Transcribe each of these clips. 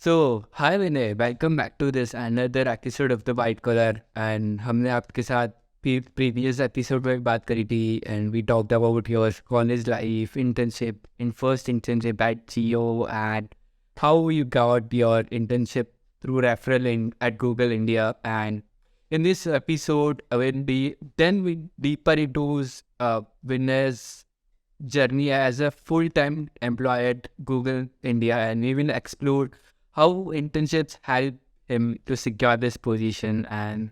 So, hi Vinay, welcome back to this another episode of the White Collar. And हमने आपके साथ previous episode में बात करी थी and we talked about your college life, internship, in first internship at Geo and how you got your internship through referral at Google India. And in this episode, we deeper into Vinay's journey as a full-time employee at Google India, and we will explore how internships help him to secure this position. And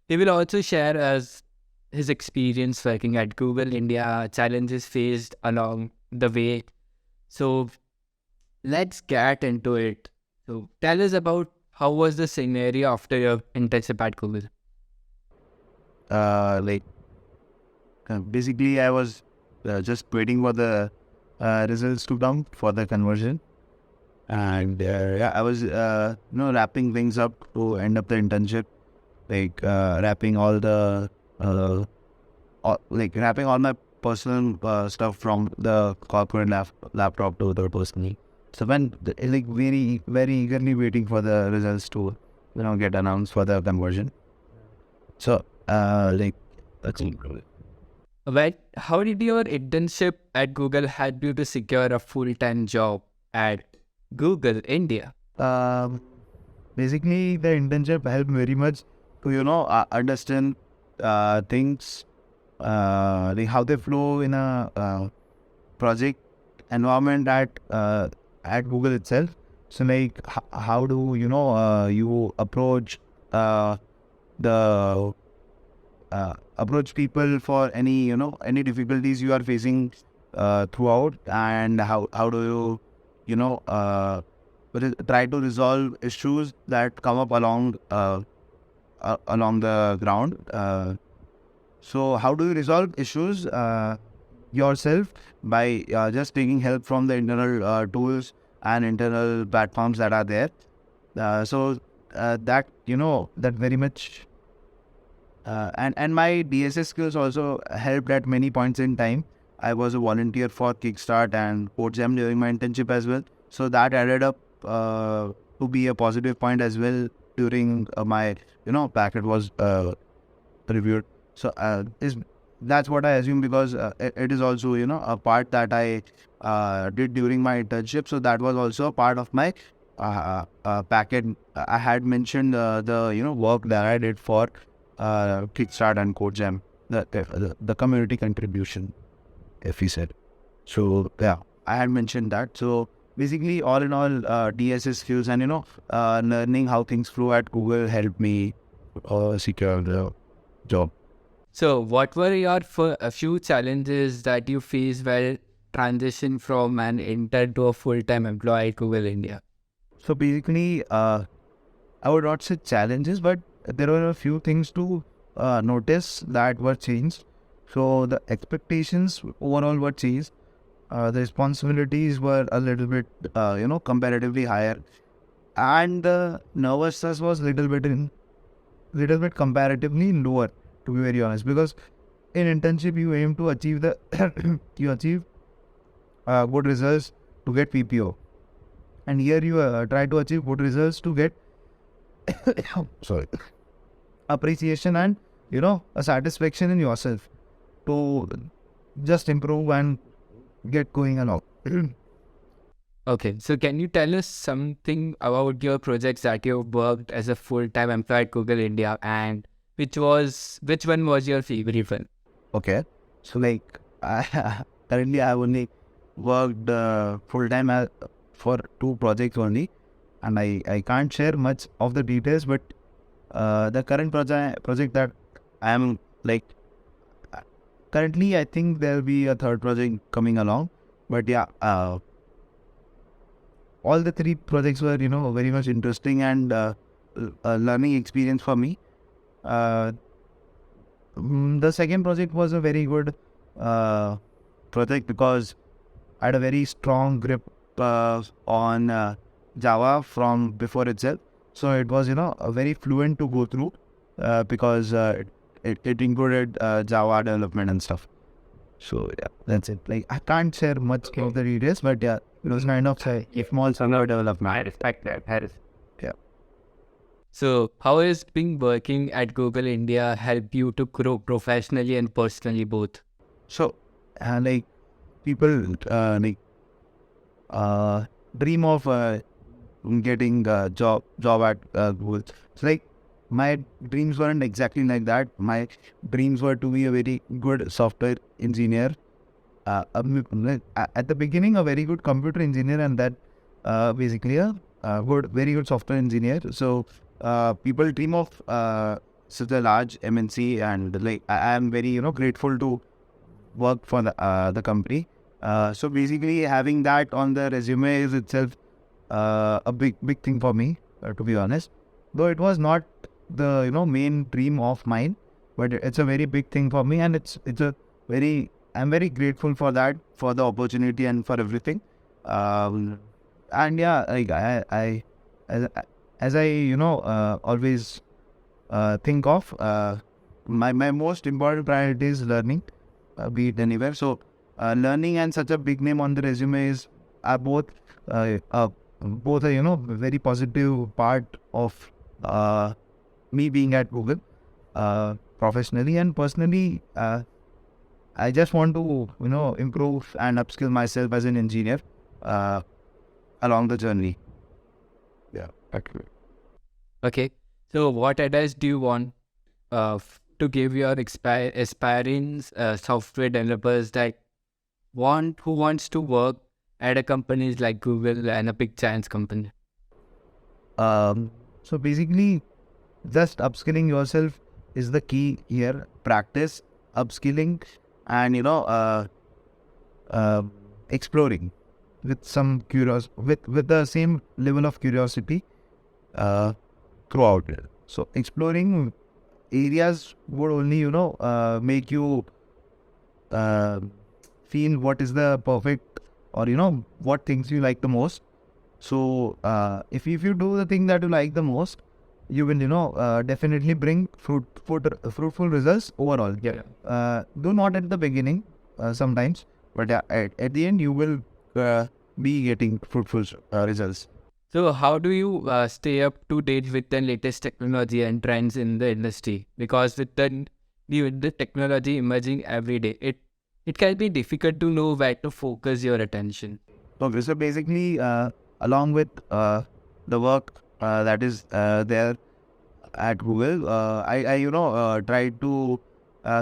he will also share us his experience working at Google India, challenges faced along the way. So let's get into it. So tell us about how was the scenario after your internship at Google? Like basically I was just waiting for the results to come for the conversion, and I was wrapping things up to end up the internship, like wrapping all the wrapping all my personal stuff from the corporate laptop to the personal. So when very eagerly waiting for the results to get announced for the conversion. So that's it. Well, how did your internship at Google help you to secure a full-time job at Google India? Basically, the internship helped very much to understand things, like how they flow in a project environment at Google itself. So like how do you approach the approach people for any difficulties you are facing throughout, and how do you try to resolve issues that come up along the ground. So how do you resolve issues yourself by just taking help from the internal tools and internal platforms that are there. That very much and my DSA skills also helped at many points in time. I was a volunteer for Kickstart and CodeGem during my internship as well. So that added up to be a positive point as well during my packet was reviewed. So that's what I assume, because it is also a part that I did during my internship. So that was also a part of my packet. I had mentioned the work that I did for Kickstart and CodeGem, the community contribution, if he said. So yeah, I had mentioned that. So basically, all in all, DSS skills and learning how things flow at Google helped me secure the job. So, what were your a few challenges that you faced while transition from an intern to a full-time employee at Google India? So basically, I would not say challenges, but there were a few things to notice that were changed. So the expectations overall were changed. The responsibilities were a little bit, comparatively higher, and the nervousness was little bit comparatively lower, to be very honest. Because in internship, you aim to achieve you achieve good results to get PPO, and here you try to achieve good results to get sorry, appreciation and a satisfaction in yourself to just improve and get going along. Okay, so can you tell us something about your projects that you worked as a full-time employee at Google India, and which one was your favorite one? Okay, so like currently I only worked full-time for 2 projects only, and I can't share much of the details, but the current project that I am like currently, I think there will be a third project coming along. But yeah, all the 3 projects were very much interesting and a learning experience for me. The second project was a very good project because I had a very strong grip on Java from before itself. So it was a very fluent to go through because it included Java development and stuff. So yeah, that's it. Like I can't share much of the details, but yeah, those kind of small summer development. I respect that. Yeah. So, how has being working at Google India help you to grow professionally and personally both? So, like people dream of getting a job at Google. So like my dreams weren't exactly like that. My dreams were to be a very good software engineer. At the beginning, a very good computer engineer, and that basically very good software engineer. So people dream of such a large MNC, and like I am very grateful to work for the company. So basically, having that on the resume is itself a big thing for me, to be honest. Though it was not the main dream of mine, but it's a very big thing for me, and it's a very I'm very grateful for that, for the opportunity and for everything. And yeah, like I as, as I always think of my most important priority is learning, be it anywhere. So learning and such a big name on the resume is are both a very positive part of me being at Google, professionally and personally. I just want to improve and upskill myself as an engineer along the journey. Yeah, actually. Okay. So, what advice do you want to give your aspiring software developers that who wants to work at a companies like Google and a big giants company? So basically, just upskilling yourself is the key here. Practice, upskilling, and exploring with some with the same level of curiosity throughout. So exploring areas would only make you uh, feel what is the perfect, or what things you like the most. So if you do the thing that you like the most, you will definitely bring fruitful results overall. Though not at the beginning, sometimes, but at the end you will be getting fruitful results. So, how do you stay up to date with the latest technology and trends in the industry? Because with the technology emerging every day, it can be difficult to know where to focus your attention. Okay, so basically, along with the work that is there at Google, I try to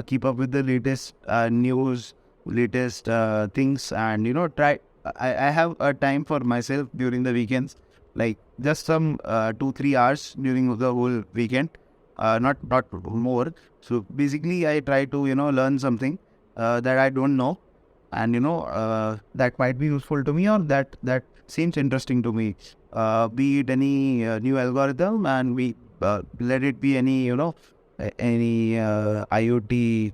keep up with the latest news, latest things, and try. I have a time for myself during the weekends, like just some 2-3 hours during the whole weekend, not more. So basically, I try to learn something that I don't know, and that might be useful to me, or that seems interesting to me. Be it any new algorithm, and we let it be any any IoT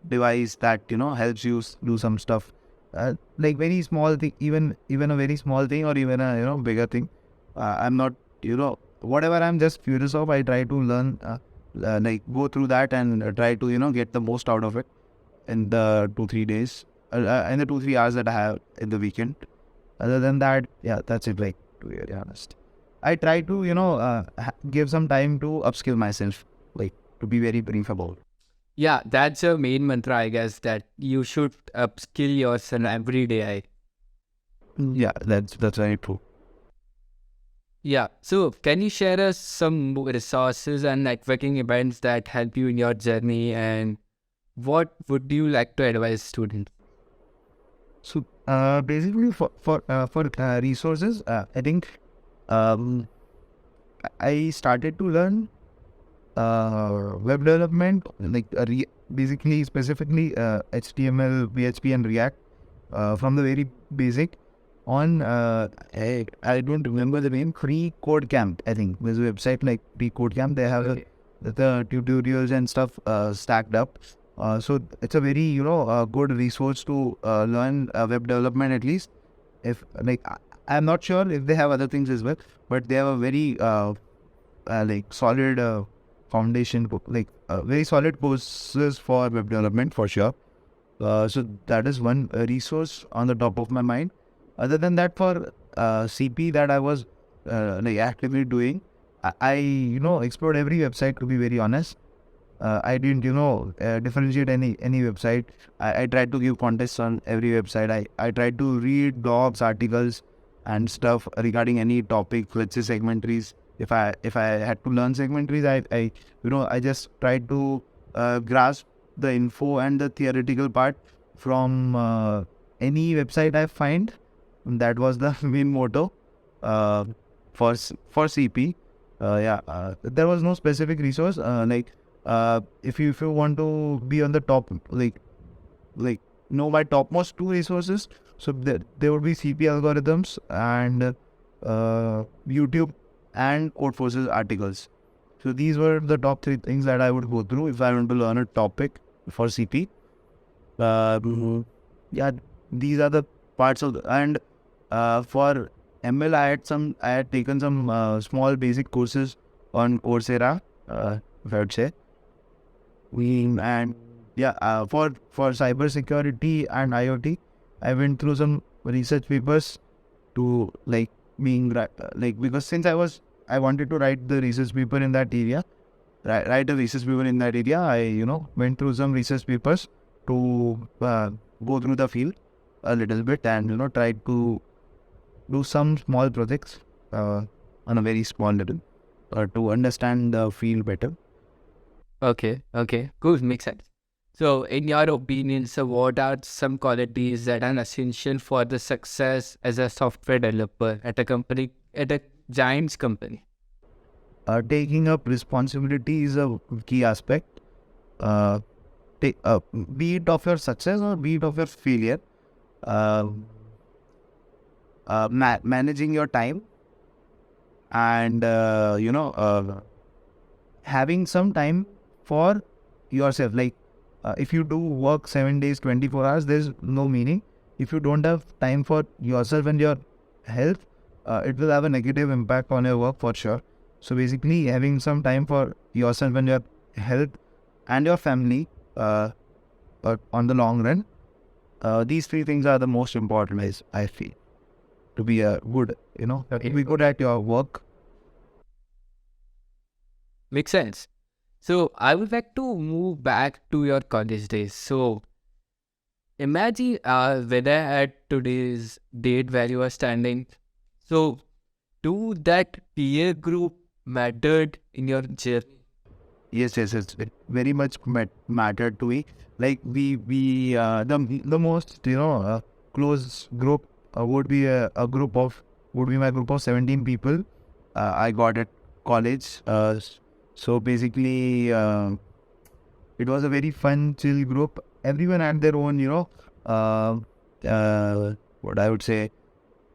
device that helps you do some stuff, like very small thing, even a very small thing, or even a bigger thing. I'm not whatever I'm just curious of, I try to learn, like go through that, and try to get the most out of it in the 2-3 days, in the 2-3 hours that I have in the weekend. Other than that, yeah, that's it. Like, to be very honest, I try to give some time to upskill myself, like to be very brief about. Yeah, that's a main mantra, I guess, that you should upskill yourself every day. Yeah, that's very true. Yeah. So, can you share us some resources and networking events that help you in your journey, and what would you like to advise students? So basically, for resources, I think um, I started to learn web development, like basically specifically HTML, PHP, and React from the very basic. On I don't remember the name. Free Code Camp, I think there's a website like Free Code Camp. They have the tutorials and stuff stacked up. So it's a very good resource to learn web development, at least. If like I'm not sure if they have other things as well, but they have a very like solid foundation, like very solid courses for web development for sure. So that is one resource on the top of my mind. Other than that, for CP that I was like actively doing, I explored every website, to be very honest. I didn't differentiate any website. I tried to give contests on every website. I tried to read blogs, articles, and stuff regarding any topic. Let's say segmentaries. If I had to learn segmentaries, I just tried to grasp the info and the theoretical part from any website I find. That was the main motto uh, for CP. There was no specific resource. If you want to be on the top, like know my topmost two resources, so there would be CP algorithms and YouTube and Codeforce's articles. So these were the top three things that I would go through if I want to learn a topic for CP. Yeah, these are the parts of and for ML, I had taken some small basic courses on Coursera, if I would say. For cybersecurity and IoT, I went through some research papers to because since I wanted to write the research paper in that area, write a research paper in that area. I went through some research papers to go through the field a little bit and try to do some small projects on a very small level to understand the field better. Okay, cool, makes sense. So, in your opinion, so what are some qualities that are essential for the success as a software developer at a company, at a giant's company? Taking up responsibility is a key aspect. Uh, be it of your success or be it of your failure. Uh, Managing your time and having some time for yourself. If you do work 7 days, 24 hours, there's no meaning. If you don't have time for yourself and your health, it will have a negative impact on your work for sure. So basically, having some time for yourself and your health and your family on the long run, these three things are the most important, I feel, to be a good, Okay, to be good at your work. makes sense. So, I would like to move back to your college days. So, imagine whether at today's date where you are standing. So, do that peer group mattered in your journey? Yes, it very much mattered to me. Like the most close group would be my group of 17 people. I got at college. So basically, it was a very fun, chill group. Everyone had their own, uh, what I would say.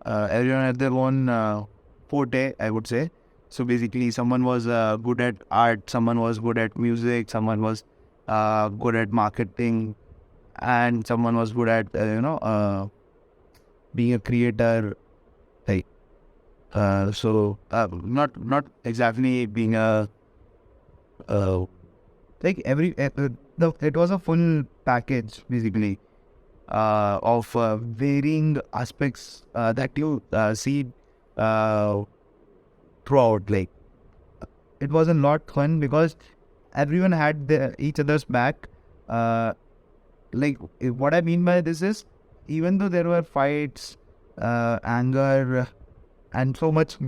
Everyone had their own forte, I would say. So basically, someone was good at art, someone was good at music, someone was good at marketing, and someone was good at being a creator. Like not exactly being a like every it was a full package basically of varying aspects that you see uh, throughout. Like it was a lot fun because everyone had each other's back. Uh, what I mean by this is, even though there were fights, anger, and so much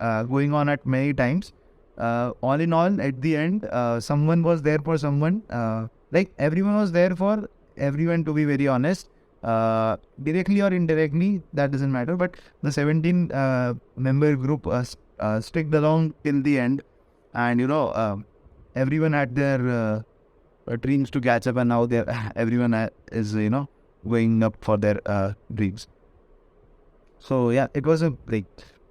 going on at many times, all in all, at the end, someone was there for someone. Like everyone was there for everyone. To be very honest, directly or indirectly, that doesn't matter. But the 17 member group sticked along till the end, and everyone had their dreams to catch up, and now everyone is going up for their dreams. So yeah, it was a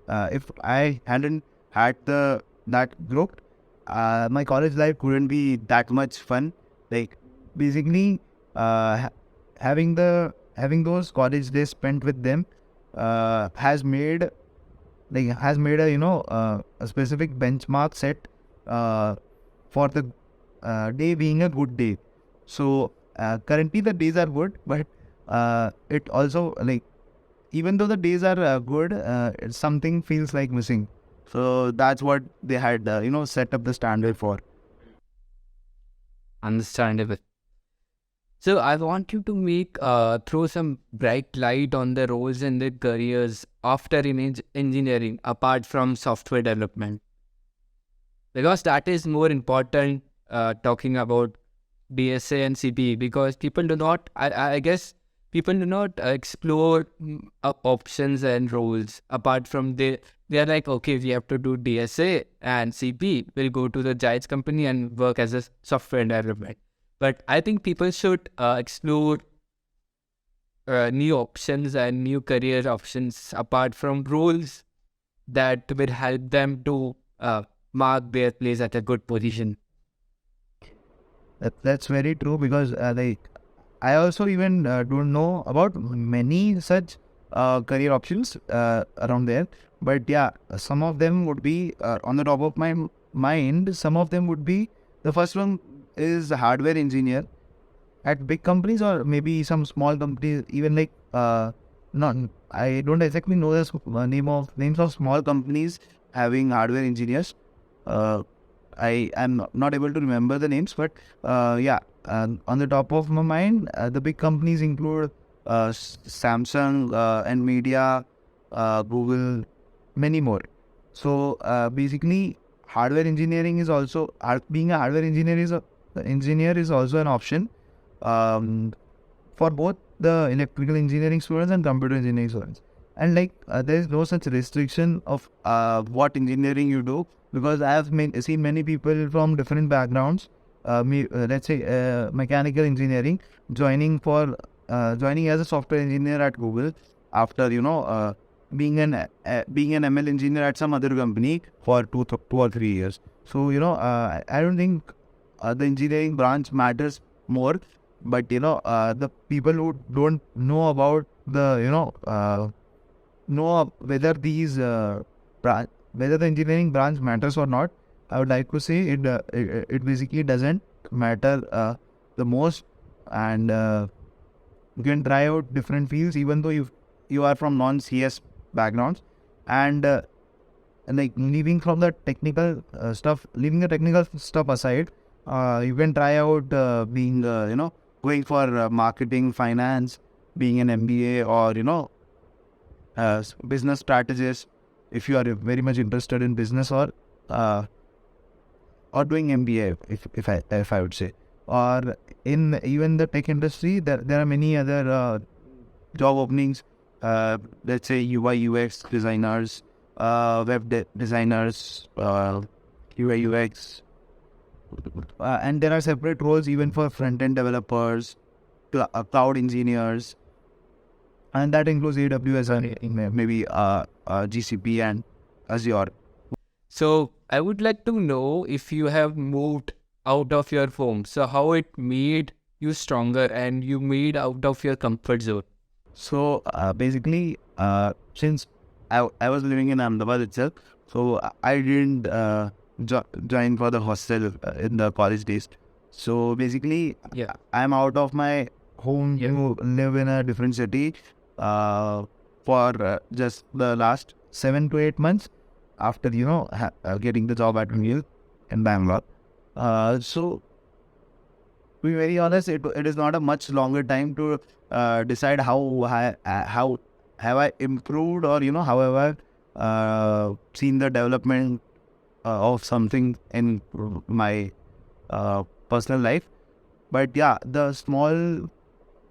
if I hadn't had that group, my college life couldn't be that much fun. Like basically, having those college days spent with them has made a a specific benchmark set for the day being a good day. So currently the days are good, but it also even though the days are good, something feels like missing. So that's what they had, set up the standard for. Understandable. So I want you to make throw some bright light on the roles and the careers after image engineering apart from software development, because that is more important. Talking about DSA and CP, because people do not, I guess, people do not explore options and roles apart from they are like, okay, we have to do DSA and CP. We'll go to the Giants company and work as a software development. But I think people should explore new options and new career options apart from roles that will help them to mark their place at a good position. That's very true, because I also even don't know about many such career options around there. But yeah, some of them would be on the top of my mind. Some of them would be, the first one is hardware engineer at big companies, or maybe some small companies, even not, I don't exactly know the names of small companies having hardware engineers. I am not able to remember the names, but yeah, on the top of my mind, the big companies include Samsung, Nvidia, Google, many more. So basically, hardware engineering is also, being a hardware engineer is also an option um, for both the electrical engineering students and computer engineering students. And there is no such restriction of what engineering you do, because I have seen many people from different backgrounds, let's say mechanical engineering, joining as a software engineer at Google after being an ML engineer at some other company for 2 or 3 years. So I don't think the engineering branch matters more, but the people who don't know about the know whether these whether the engineering branch matters or not, I would like to say it basically doesn't matter the most. And you can try out different fields even though you are from non-CS backgrounds. And leaving from the technical leaving the technical stuff aside, you can try out being going for marketing, finance, being an MBA, or business strategist, if you are very much interested in business, or doing MBA, if I would say. Or in even the tech industry, there are many other job openings. Let's say UI UX designers, designers, UI UX, and there are separate roles even for front end developers, cloud engineers, and that includes AWS and maybe GCP and Azure. So I would like to know if you have moved out of your home. So how it made you stronger and you made out of your comfort zone. So basically, since I was living in Ahmedabad itself, so I didn't join for the hostel in the college days. So basically, Yeah. I'm out of my home to live in a different city for just the last 7 to 8 months after getting the job at Mule in Bangalore. So to be very honest, it is not a much longer time to decide how have I improved, or how have I seen the development of something in my personal life. But yeah, the small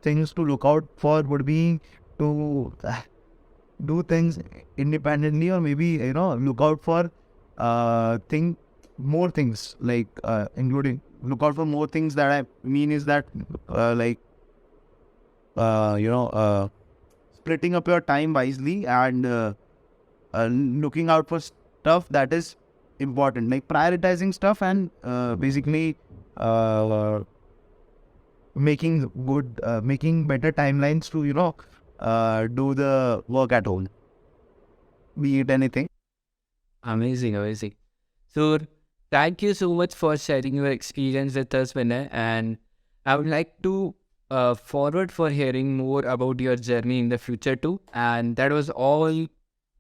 things to look out for would be to do things independently, or maybe look out for think more things, including look out for more things. That I mean is that splitting up your time wisely, and looking out for stuff that is important, like prioritizing stuff, and basically making better timelines to do the work at home, be it anything. Amazing, amazing. So thank you so much for sharing your experience with us, Vinay. And I would like to forward for hearing more about your journey in the future too. And that was all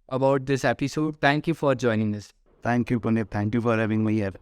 about this episode. Thank you for joining us. Thank you, Punit. Thank you for having me here.